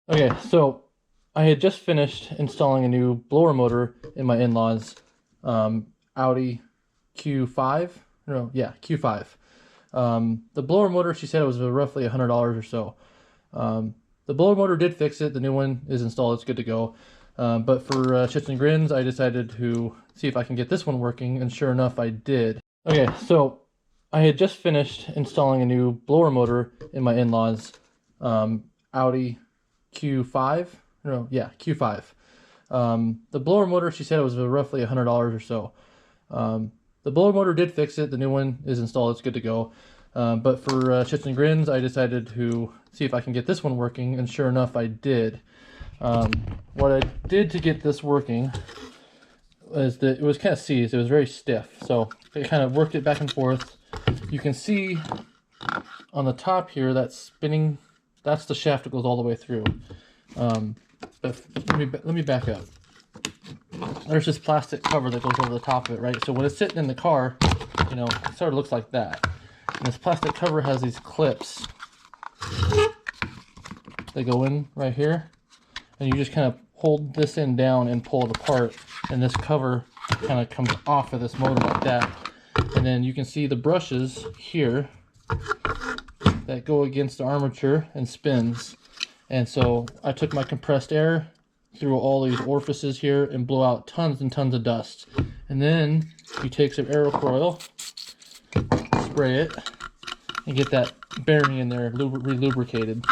Okay, so I had just finished installing a new blower motor in my in-laws Audi Q5. No, yeah, Q5. The blower motor, she said it was roughly $100 or so. The blower motor did fix it. The new one is installed. It's good to go. But for shits and grins, I decided to see if I can get this one working, and sure enough, I did. Okay, so I had just finished installing a new blower motor in my in-laws Audi Q5. No, yeah, Q5. The blower motor, she said it was roughly $100 or so. The blower motor did fix it. The new one is installed. It's good to go. But for shits and grins, I decided to see if I can get this one working, and sure enough, I did. What I did to get this working is that it was kind of seized. It was very stiff, so I kind of worked it back and forth. You can see on the top here that spinning, that's the shaft that goes all the way through. But let me back up. There's this plastic cover that goes over the top of it, right? So when it's sitting in the car, you know, it sort of looks like that. And this plastic cover has these clips. They go in right here, and you just kind of hold this end down and pull it apart, and this cover kind of comes off of this motor like that. And then you can see the brushes here that go against the armature and spins. And so I took my compressed air through all these orifices here and blow out tons and tons of dust. And then you take some Aerocoil, spray it, and get that bearing in there re-lubricated.